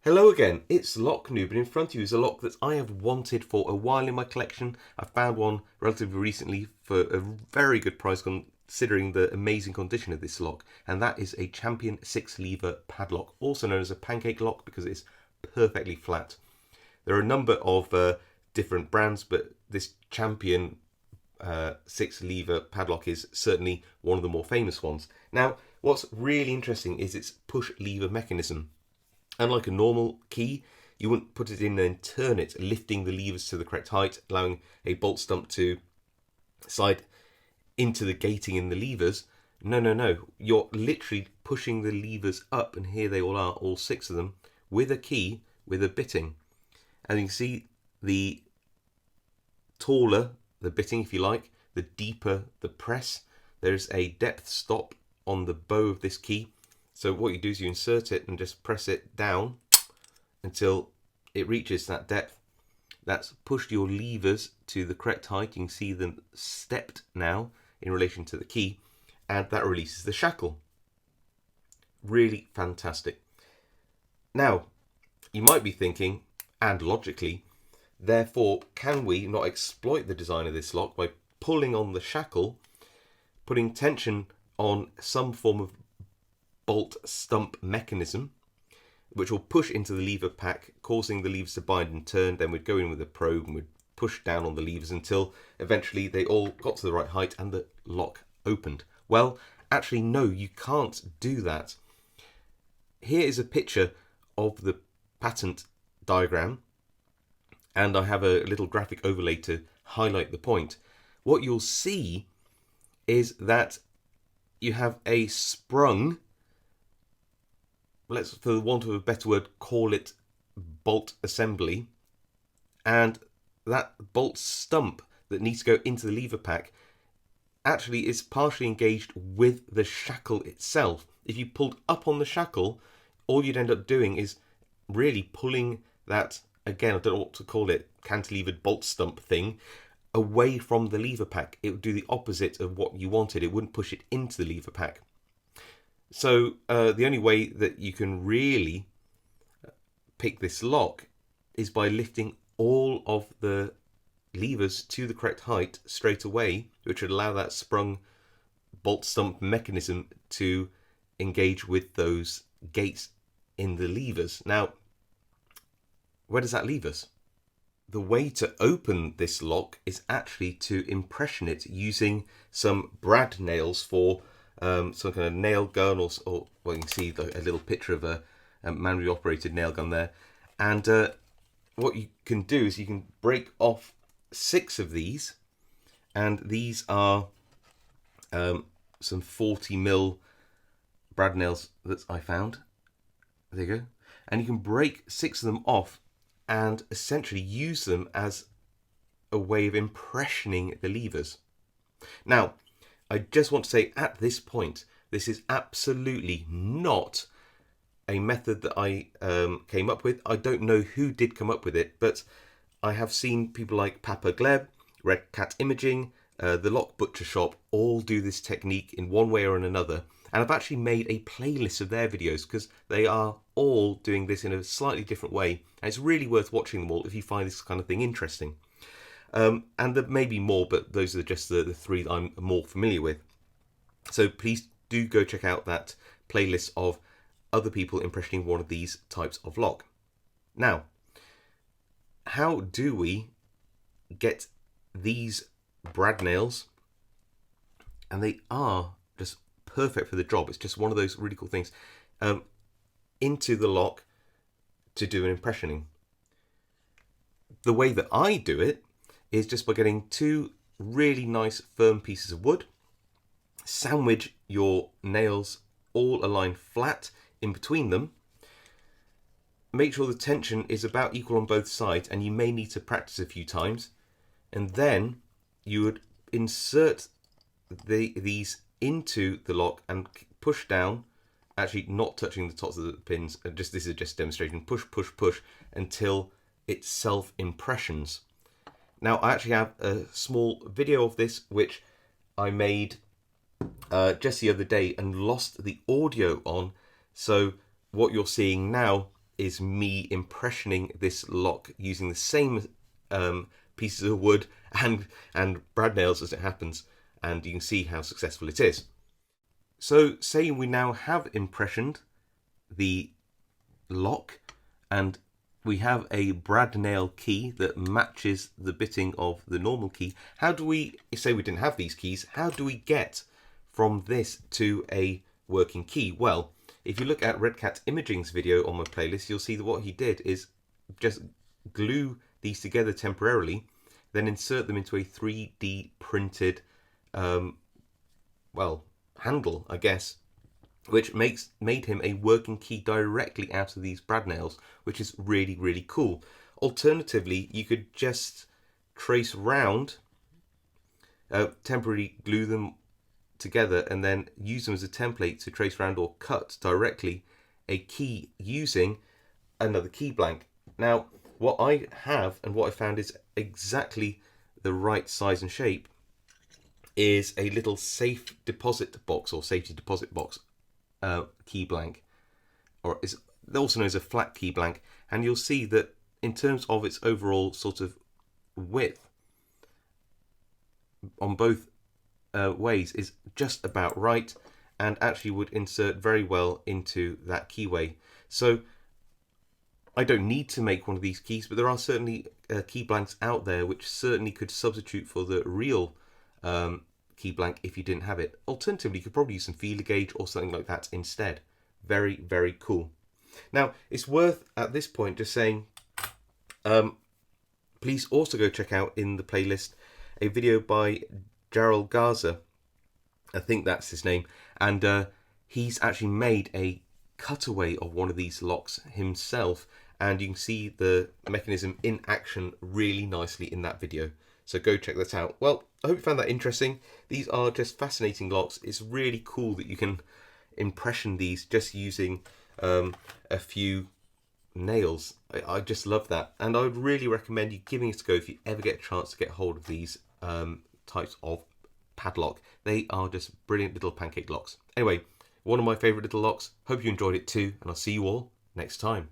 Hello again, it's Lock Noob, and in front of you is a lock that I have wanted for a while in my collection. I found one relatively recently for a very good price considering the amazing condition of this lock, and that is a Champion 6-lever padlock, also known as a pancake lock because it's perfectly flat. There are a number of different brands, but this Champion 6-lever padlock is certainly one of the more famous ones. Now, what's really interesting is its push lever mechanism. Unlike a normal key, you wouldn't put it in and turn it, lifting the levers to the correct height, allowing a bolt stump to slide into the gating in the levers. No. You're literally pushing the levers up, and here they all are, all 6 of them, with a key, with a bitting. And you can see the taller the bitting, if you like, the deeper the press. There's a depth stop on the bow of this key. So what you do is you insert it and just press it down until it reaches that depth. That's pushed your levers to the correct height. You can see them stepped now in relation to the key, and that releases the shackle. Really fantastic. Now, you might be thinking, and logically, therefore, can we not exploit the design of this lock by pulling on the shackle, putting tension on some form of bolt stump mechanism, which will push into the lever pack, causing the levers to bind and turn. Then we'd go in with a probe and we'd push down on the levers until eventually they all got to the right height and the lock opened. Well, actually, no, you can't do that. Here is a picture of the patent diagram, and I have a little graphic overlay to highlight the point. What you'll see is that you have a sprung, let's, for the want of a better word, call it bolt assembly, and that bolt stump that needs to go into the lever pack actually is partially engaged with the shackle itself. If you pulled up on the shackle, all you'd end up doing is really pulling that, again, I don't know what to call it, cantilevered bolt stump thing, away from the lever pack. It would do the opposite of what you wanted. It wouldn't push it into the lever pack. So the only way that you can really pick this lock is by lifting all of the levers to the correct height straight away, which would allow that sprung bolt stump mechanism to engage with those gates in the levers. Now, where does that leave us? The way to open this lock is actually to impression it using some brad nails for some kind of nail gun, or well, you can see a little picture of a manually operated nail gun there. And what you can do is you can break off 6 of these, and these are some 40mm brad nails that I found. There you go. And you can break 6 of them off and essentially use them as a way of impressioning the levers. Now, I just want to say at this point, this is absolutely not a method that I came up with. I don't know who did come up with it, but I have seen people like Papa Gleb, Red Cat Imaging, the Lock Butcher Shop, all do this technique in one way or another. And I've actually made a playlist of their videos because they are all doing this in a slightly different way. And it's really worth watching them all if you find this kind of thing interesting. And there may be more, but those are just the 3 that I'm more familiar with. So please do go check out that playlist of other people impressioning one of these types of lock. Now, how do we get these brad nails? And they are just perfect for the job. It's just one of those really cool things. Into the lock to do an impressioning. The way that I do it is just by getting 2 really nice firm pieces of wood, sandwich your nails all aligned flat in between them, make sure the tension is about equal on both sides, and you may need to practice a few times, and then you would insert these into the lock and push down, actually not touching the tops of the pins, this is just a demonstration, push until it self-impressions. Now, I actually have a small video of this which I made just the other day and lost the audio on, so what you're seeing now is me impressioning this lock using the same pieces of wood and brad nails as it happens, and you can see how successful it is. So say we now have impressioned the lock and we have a brad nail key that matches the bitting of the normal key. How do we, say we didn't have these keys, how do we get from this to a working key? Well, if you look at Red Cat Imaging's video on my playlist, you'll see that what he did is just glue these together temporarily, then insert them into a 3D printed, well, handle, I guess, which made him a working key directly out of these brad nails, which is really, really cool. Alternatively, you could just trace round, temporarily glue them together and then use them as a template to trace around or cut directly a key using another key blank. Now, what I have and what I found is exactly the right size and shape is a little safe deposit box or safety deposit box key blank, or is also known as a flat key blank, and you'll see that in terms of its overall sort of width on both ways is just about right and actually would insert very well into that keyway. So I don't need to make one of these keys, but there are certainly key blanks out there which certainly could substitute for the real key blank if you didn't have it. Alternatively, you could probably use some feeler gauge or something like that instead. Very, very cool. Now, it's worth at this point just saying, please also go check out in the playlist a video by Gerald Garza, I think that's his name, and he's actually made a cutaway of one of these locks himself, and you can see the mechanism in action really nicely in that video. So go check that out. Well, I hope you found that interesting. These are just fascinating locks. It's really cool that you can impression these just using a few nails. I just love that, and I would really recommend you giving it a go if you ever get a chance to get hold of these types of padlock. They are just brilliant little pancake locks. Anyway, one of my favorite little locks. Hope you enjoyed it too, and I'll see you all next time.